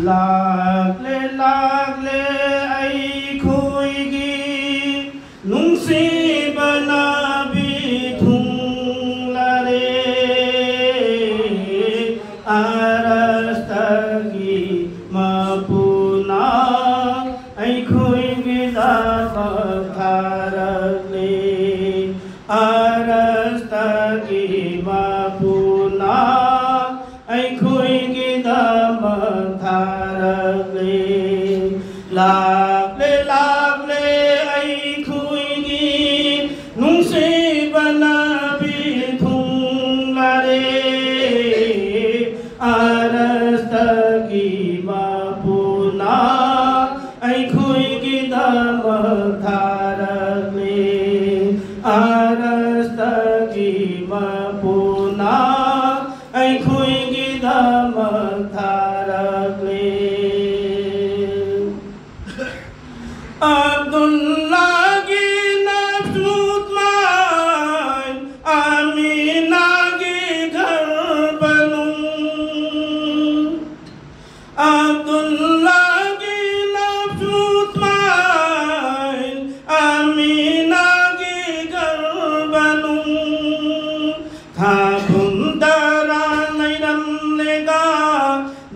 Lagle lagle ai khoigi nungsi banabi thung lare arastagi mapuna ai khoigi da tharale arastagi mapuna ai khoigi da lagle lagle ai khoigi nungsi banabi thung lare arastagi mapuna ai khoigi dam tharale arastagi mapuna ai khoigi dam tharale Abdullah ki nafsut main Amina ki ghar banun Abdullah ki nafsut main Amina ki ghar banun tha bundara nairam lega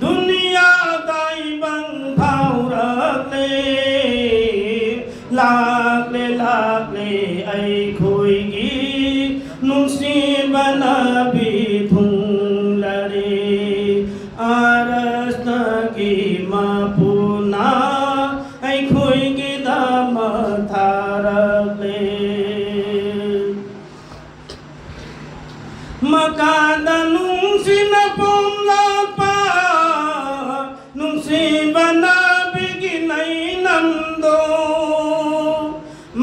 dunia dai bang thaurate lagle lagle ai khoigi nungsi banabi thung lare arastagi mapuna ai khoigi dam tharale makada nungsi na pomlapa nungsi banabi ginai namdo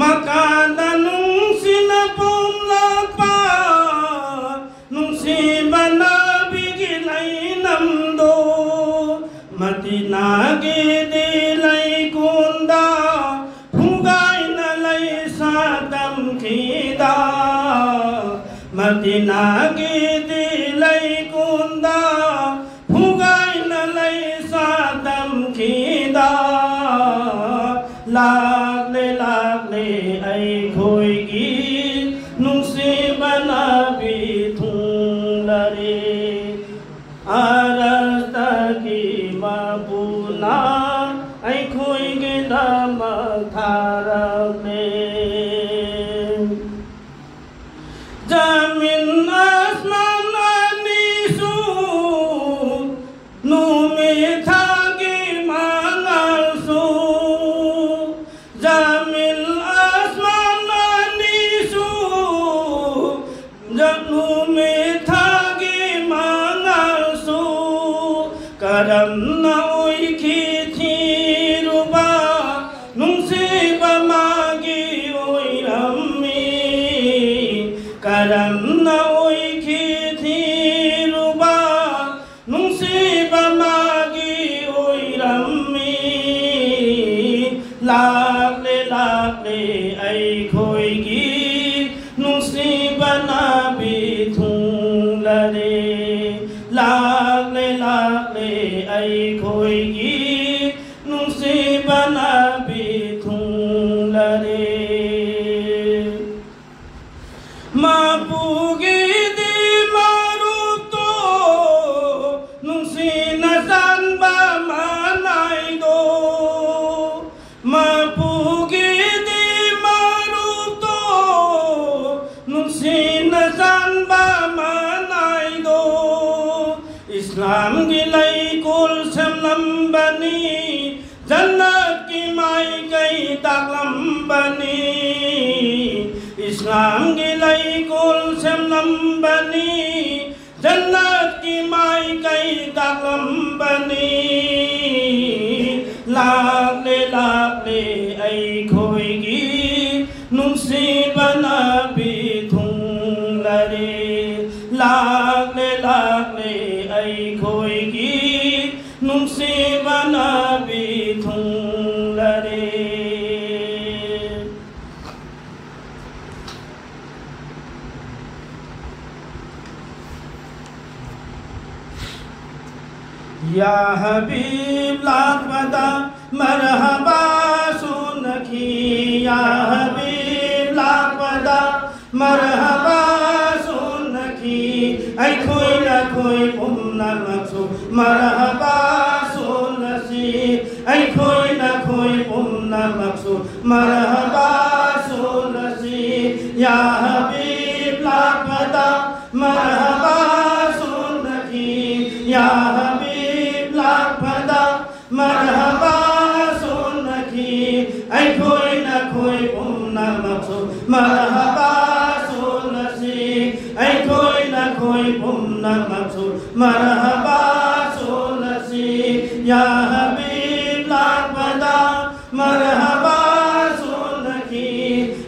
makada nungsi na pomlapa nungsi banabi ginai namdo matina ge delai kunda hungai na lai sadam khida matina ge delai kunda hungai na lai sadam khida lagle lagle ai khoigi nungsi banabi thung lare arastagi mapuna ai khoigi dam tharale jamin asman anisu nume thagi mangal su jamil asman anisu nume thagi mangal su karam na oi ki thiruba nungsi bamagi oi rammi karam na oi ki thiruba nungsi bamagi oi rammi lagle lagle ai khoigi nungsi banabi thung lare lagle lagle ai khoigi nungsi banabi thung lare mapugi di maruto nungsi nasan ba manai do mapugi di maruto nungsi nasan ba manai do Islam ki lai kul sam lambani jannat ki mai kai tak lambani Islam ki lai kul sam lambani jannat ki mai kai tak lambani lagle lagle ai khoigi nungsi banabi thung lare lagle lagle ai khoigi nungsi banabi thung lare या हबीब लाख बदा मरहबा सुनखी या हबीब लाख बदा मरहबा सुनखी ऐ खोई न खोई पुमना मक्सु मरहबा सुनसी ऐ खोई न खोई पुमना मक्सु मरहबा सुनसी या हबीब लाख बदा मरहबा सुनखी या हबीब लाख बदा मरहबा सुनखी ऐ खोई न खोई पुमना मक्सु मरहबा सुनसी ऐ खोई न खोई पुमना मक्सु मरहबा सुनसी या हबीब लाख बदा मरहबा सुनखी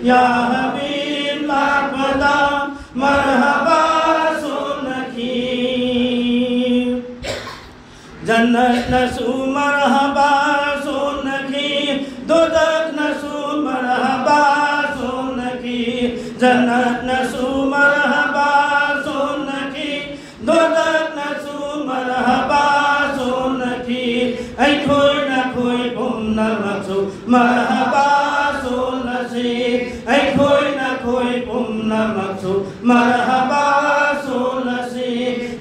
या हबीब लाख बदा मरहबा सुनखी जन्नत नसू मरहबा सुनखी दोज़ख नसू मरहबा सुनखी जन्नत नसू मरहबा सुनखी दोज़ख नसू मरहबा सुनखी ऐ खोई न खोई पुमना मक्सु मरहबा सुनसी ऐ खोई न खोई पुमना मक्सु मरहबा सुनसी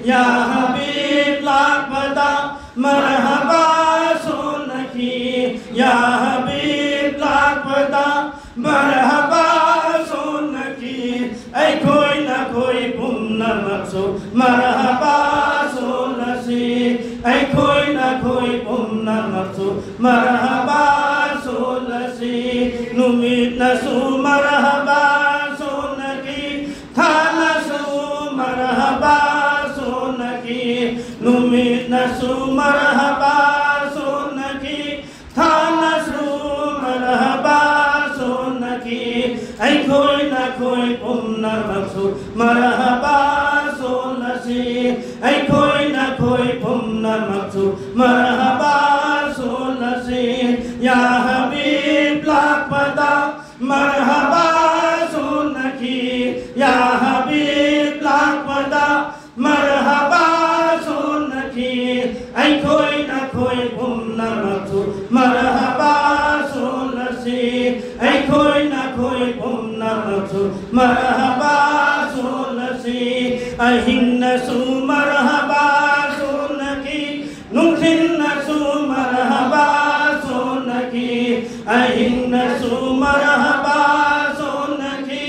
या हबीब लाख बदा मरहबा सुनखी या हबीब लाख बदा मरहबा सुनखी ऐ खोई न खोई पुमना मक्सु मरहबा सुनसी ऐ खोई न खोई पुमना मक्सु मरहबा सुनसी नुमित नसू मरहबा सुनखी था नसू मरहबा सुनखी नुमित नसू मरहबा सुनखी था नसू मरहबा सुनखी ऐ खोई न खोई पुमना मक्सु मरहबा सुनसी ऐ खोई न खोई पुमना मक्सु मरहबा सुनसी या हबीब लाख बदा मरहबा सुनखी या हबीब लाख बदा मरहबा सुनखी ऐ खोई न खोई पुमना मक्सु मरहबा सुनसी ऐ खोई न खोई पुमना मक्सु मरहबा सुनसी अहिन नसू मरहबा सुनखी नुखिन नसू मरहबा सुनखी अहिन नसू मरहबा सुनखी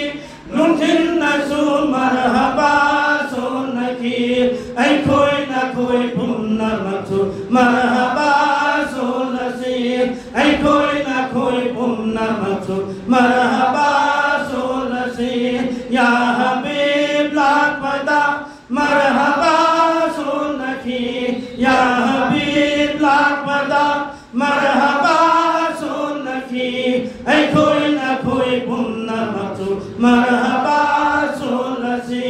नुखिन नसू मरहबा सुनखी ऐ खोई न खोई पुमना मक्सु मरहबा सुनसी ऐ खोई न खोई पुमना मक्सु मरहबा सुनसी या हबीब लाख बदा मरहबा सुनखी या हबीब लाख बदा मरहबा सुनखी ऐ खोई न खोई पुमना मक्सु मरहबा सुनसी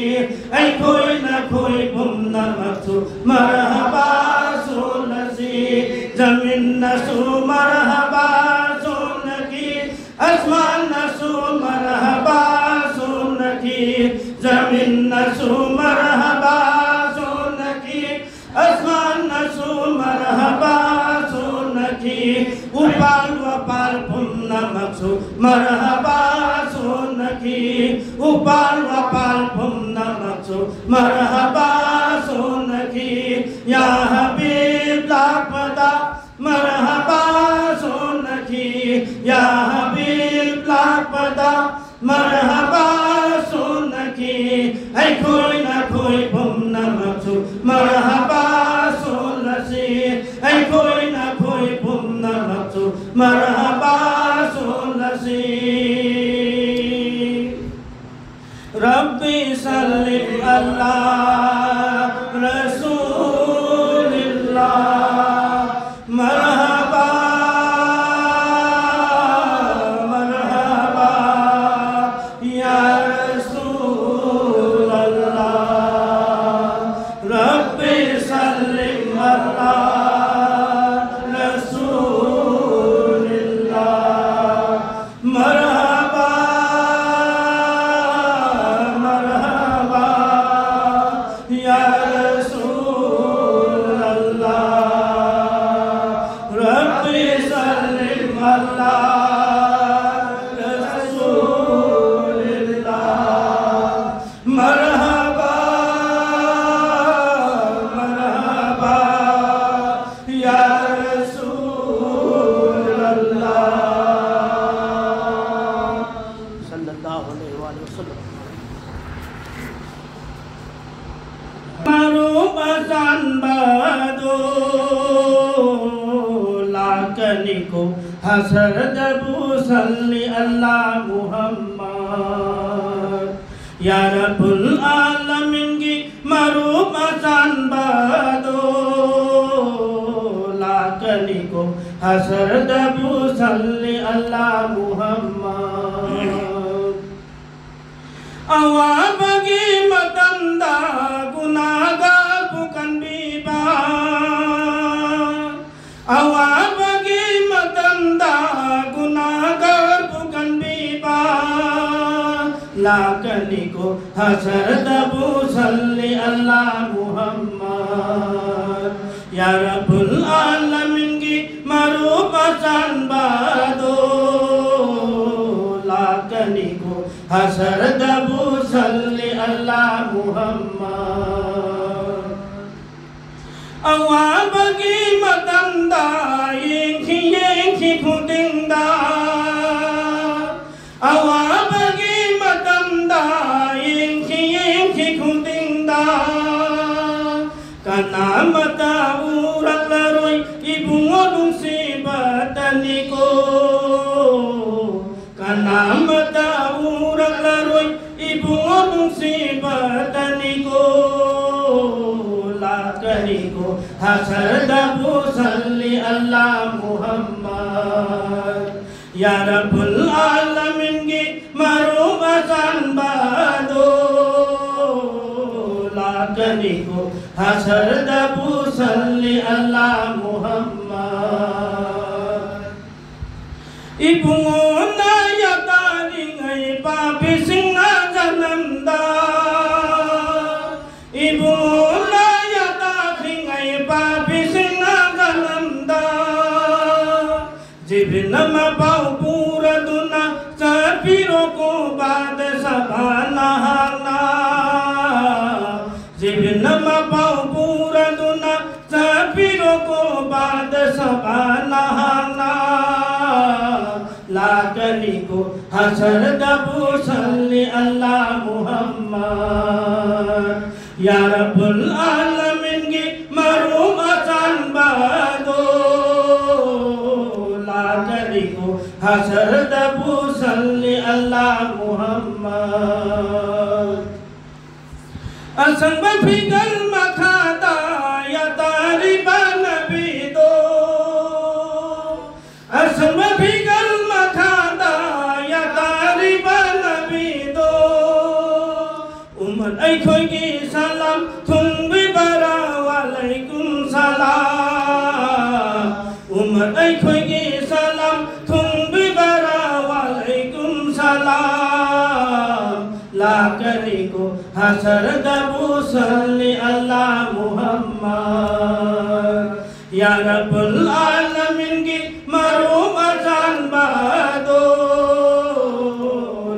ऐ खोई न खोई पुमना मक्सु मरहबा सुनसी जमीन नसू मरहबा सुनखी आसमान नसू मरहबा सुनखी जमीन नसू मरहबा सुनखी आसमान नसू मरहबा सुनखी उपाल वपाल पुमना मक्सु मरहबा सुनखी उपाल वपाल पुमना मक्सु मरहबा सुनखी या हबीब लाख बदा मरहबा सुनखी या हबीब लाख बदा मरहबा सुनखी ऐ खोई न खोई पुमना मक्सु मरहबा सुनसी ऐ खोई न खोई पुमना मक्सु मरहबा सुनसी रब्बी सल्लि अला रसूलिल्लाह मरहबा मरहबा या रसूल अल्लाह रब्बी लाकनी को हसर दबू सल्ली अल्लाह मुहम्मद या रब्बुल आलमीन की मरूब असान बादो लाकनी को हसर दबू सल्ली अल्लाह मुहम्मद अवा बगी मतंदा गुनाहगार बुkan biba awa bagi matanda gunagar bukan biba lakani ko hasar dabu salli Allah Muhammad ya Rabbul Alamin ki marupasan bado lakani ko hasar dabu salli Allah Muhammad awa bagi matanda yengki kudinda awa bagi matanda yengki kudinda kana mata urak laroi ibu ngodung si bataniko kana mata urak laroi ibu ngodung si bataniko lakani ko hasar dabu salli Allah Muhammad ya Rabbul Alamin ki marubasan bado lakani ko hasar dabu salli Allah Muhammad ibungona yatari ngai papi singa jananda ibungona जिबिनमा पाऊ पूरा दुना सफीरों को बाद सबाना जिबिनमा पाऊ पूरा दुना सफीरों को बाद सबाना लाकनी को हसर दबू सल्ली अल्लाह मुहम्मद या रब्बुल आलमीन की मरूम असान बादो लाकनी को हसर दबू सल्ली अल्लाह मुहम्मद असंग फिगल मखादा या तारिबा नबी दो असंग फिगल मखादा या तारिबा नबी दो उमर ऐखोई की सलाम थुंग बिबरा वालेकुम सलाम उमर ऐखोई की सलाम थुंग बिबरा वालेकुम सलाम लाकनी को हसर दबू सल्ली अल्लाह मुहम्मद या रब्बुल आलमीन की मरूम असान बादो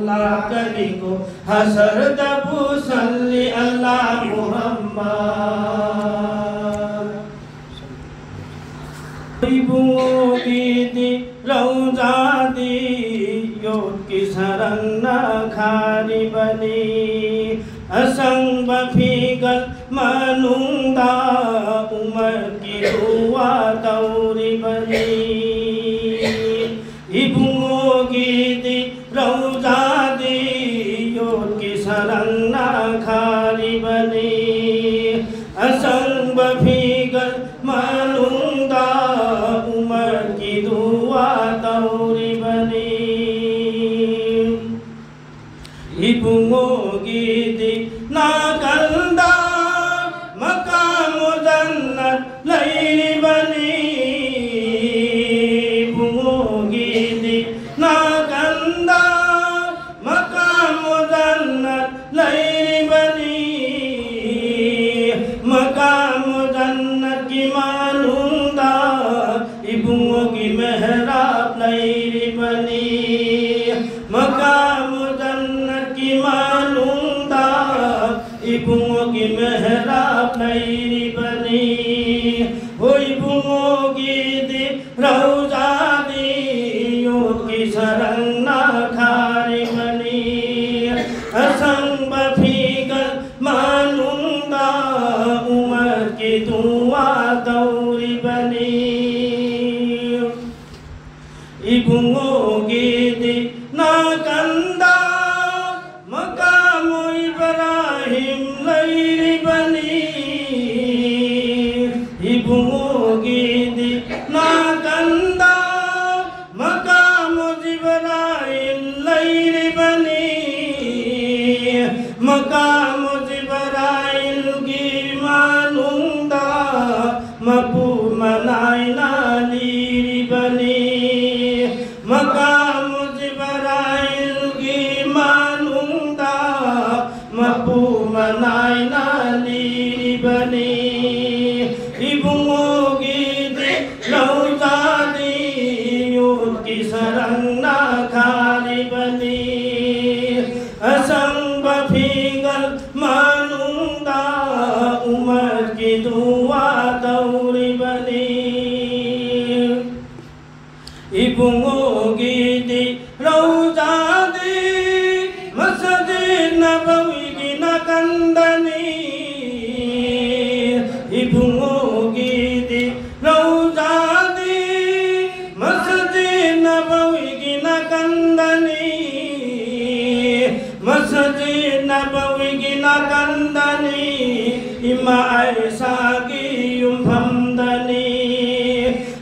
लाकनी को हसर दबू सल्ली अल्लाह Muhammad Ibu Rauzadi Yoki Sarangna Khari Bani Asang Bafigal Manungda Umar Ki Dua Tauri Bani Ibu Gidi Rauzadi Yoki Sarangna Khari Bani Asang Bafigal Manungda Umar ki dua tauri bani Ibungo gidi nakalda makamu jannat lairi bani Ibungo gidi nakalda makamu jannat lairi bani makamu jannat ki manunda ibungo ki mehrab lairi bani maqam jannat ki manunda ibungo ki mehrab lairi bani ho ibungo ki di rauza di yot ki sarang na khari bani asang bafigal manunda umar ki dua ibungogidi nakanda makamu Jibril lairibani makamu Jibril gi manungda mapu manai naliribani makamu Jibril gi manungda mapu manai naliribani ibungogidi lautadi yud ki sarang nakharibani asang bafigal manungda umar ki dua tauribani ibungogidi lautadi masjid nabawi ki nakandani ibungogidi lautadi masjid nabawi ki nakandani masjid nabawi ki nakandani ima aisa ki yumhamdani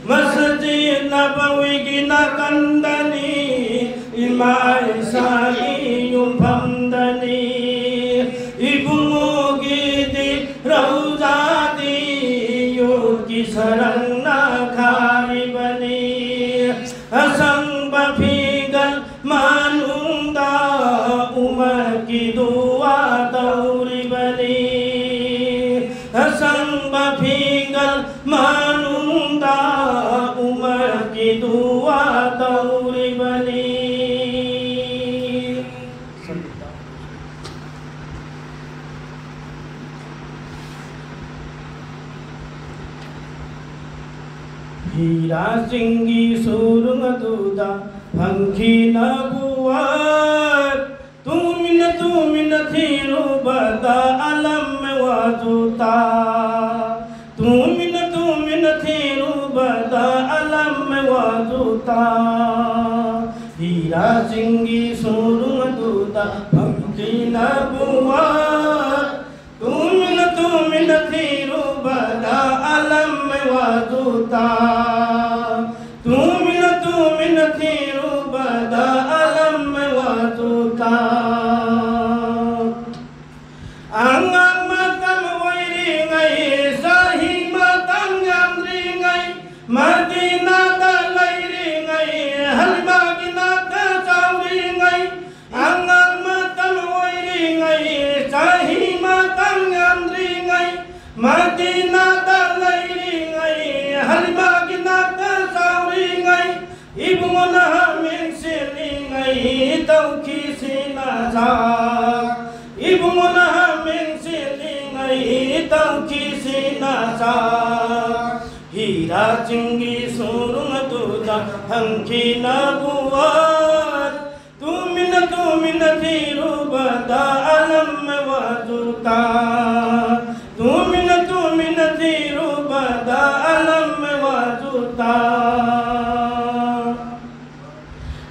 masjid nabawi ki nakandani ima aisa ki yumhamdani ibungogidi rauzadi yud ki sarang nakharibani asang bafigal manungda umar ki dua tauribani asang bafigal manungda umar ki dua tauribani Hira singgi surung duda pangki nabuat tumina thiru bada alam mein wajuta tumina thiru bada alam mein wajuta Hira singgi surung duda pangki nabuat tumina thiru bada alam mein wajuta tumina thiru bada alam mein wajuta angang matam wairi ngai sahi matam yamri ngai madina da lairi ngai halma gina da chauri ngai angang matam wairi ngai sahi matam yamri ngai madina da lairi ngai halma gina da chauri ngai ibungona min sili ngai tauki sina ja ibungona min sili ngai tauki sina ja hira chingi surung tuda hanki nabuat tumina thiru bada alam mein wajuta tumina thiru bada alam mein wajuta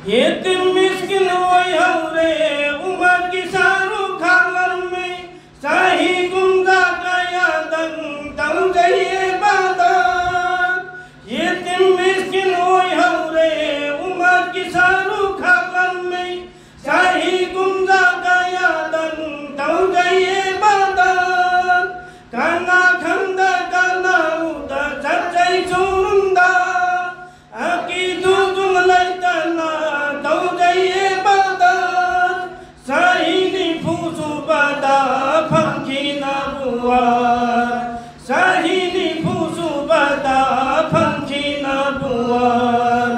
yetim miskin hoy haure umar ki saru khalan mein sahi gumda kaya dang tang jaye badan yetim miskin hoy haure umar ki saru khalan mein sahi gumda kaya dang tang jaye badan kana khanda kana uda chachai chunda aki dudung laitana tau jaye badan sahini phusu bada phanki nabuat sahini phusu bada phanki nabuat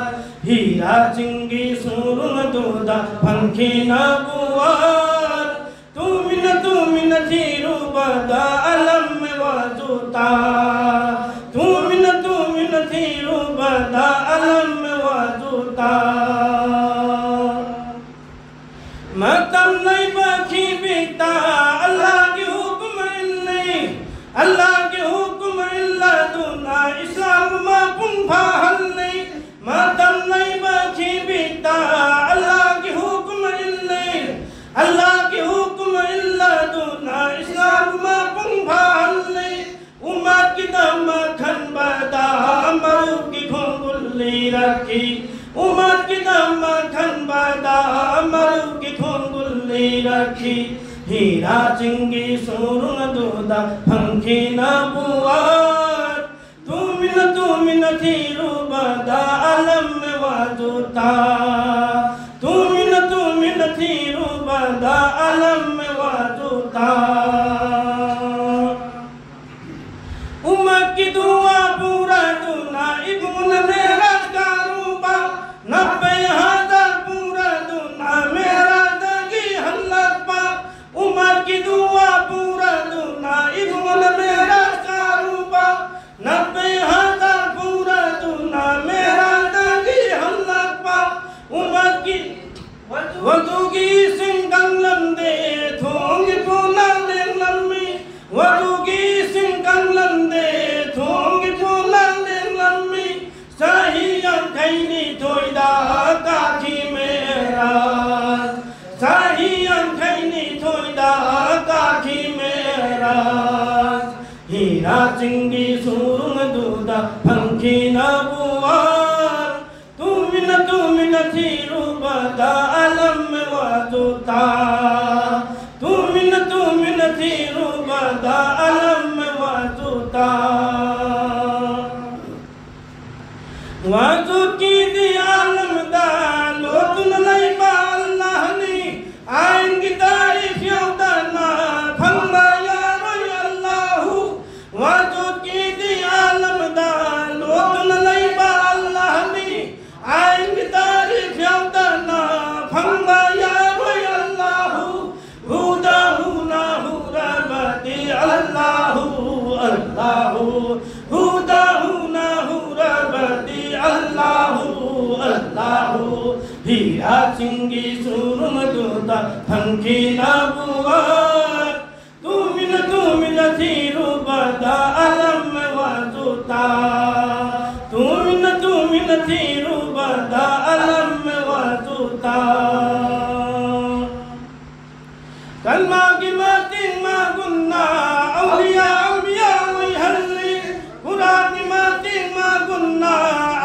hira chingi surung duda phanki nabuat tumina thiru bada alam mein wajuta tumina thiru bada alam mein wajuta matam nai bakhi bita Allah ki hukum illai Allah ki hukum illa duna Islam ma pun phahal nai matam nai bakhi bita Allah ki hukum illai Allah ki hukum illa duna Islam ma pun phahal nai umat ki dam khan रखी उमत की दम खन बदा मरु की खून गुल्ली रखी हीरा चिंगी सुरुंग दूधा पंखी नबुआत तुमिन थीरु बदा अलम में वाजुता तुमिन थीरु बदा अलम में वाजुता उम्मत की दुआ पूरा दुना इब्न मेरा कारूबा 90,000 पूरा दुना मेरा दगी हल्लपा उम्मत की दुआ पूरा दुना इब्न मेरा कारूबा 90,000 पूरा दुना मेरा दगी हल्लपा उम्मत की वदुगी सिंगल लंदे थोंग पुना दे लम्मी वदुगी सिंगल लंदे थोंग पुना दे लम्मी सही अंखैनी थोइदा काखी मेरा सही अंखैनी थोइदा काखी मेरा हीरा चिंगी सुरुंग दूधा पंखी नबुआत तुमिन थीरु बदा अलम में वाजुता तुमिन थीरु बदा अलम में वाजुता वाजु की दी आलम दा लोतुन लाई बा अल्लाह नी आएंगी तारीफ यौदाना फंगा यारो अल्लाहु वाजु की दी आलम दा लोतुन लाई बा अल्लाह नी आएंगी तारीफ यौदाना फंगा यारो अल्लाहु हुदा हुना हुरा बदी अल्लाहु अल्लाहु हुदा हुना हुरा बदी अल्लाहु अल्लाहु हीरा चिंगी सुरुम दूधा पंखी नबुआत तुमिन थीरु बदा अलम में वाजुता तुमिन थीरु बदा अलम में वाजुता कलमा की मातिंग मागुन्ना औलिया अंबिया वहल्ली कुरान की मातिंग मागुन्ना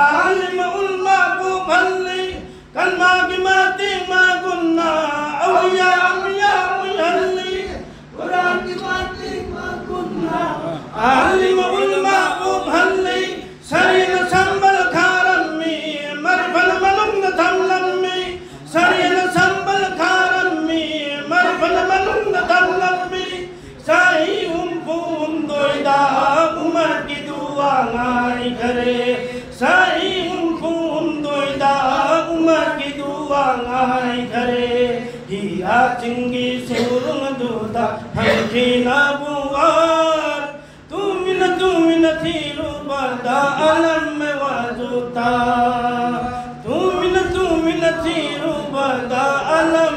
आलिम उल्मा को भल्ली कलमा की मातिंग मागुन्ना औलिया अंबिया वहल्ली कुरान की मातिंग मागुन्ना आलिम उल्मा को भल्ली शरीर संबल खारम्मी मरफल मलुंग थमलम्मी शरीर संबल खारम्मी मरफल मलुंग थमलम्मी साही उम्फुम दोइदा उमर की दुआ गाई करे साही उम्फुम दोइदा उमर की दुआ गाई करे हीरा चिंगी सुरुंग दूधा पंखी नबुआत तुमिन थीरु बदा अलम में वाजुता तुमिन थीरु बदा अलम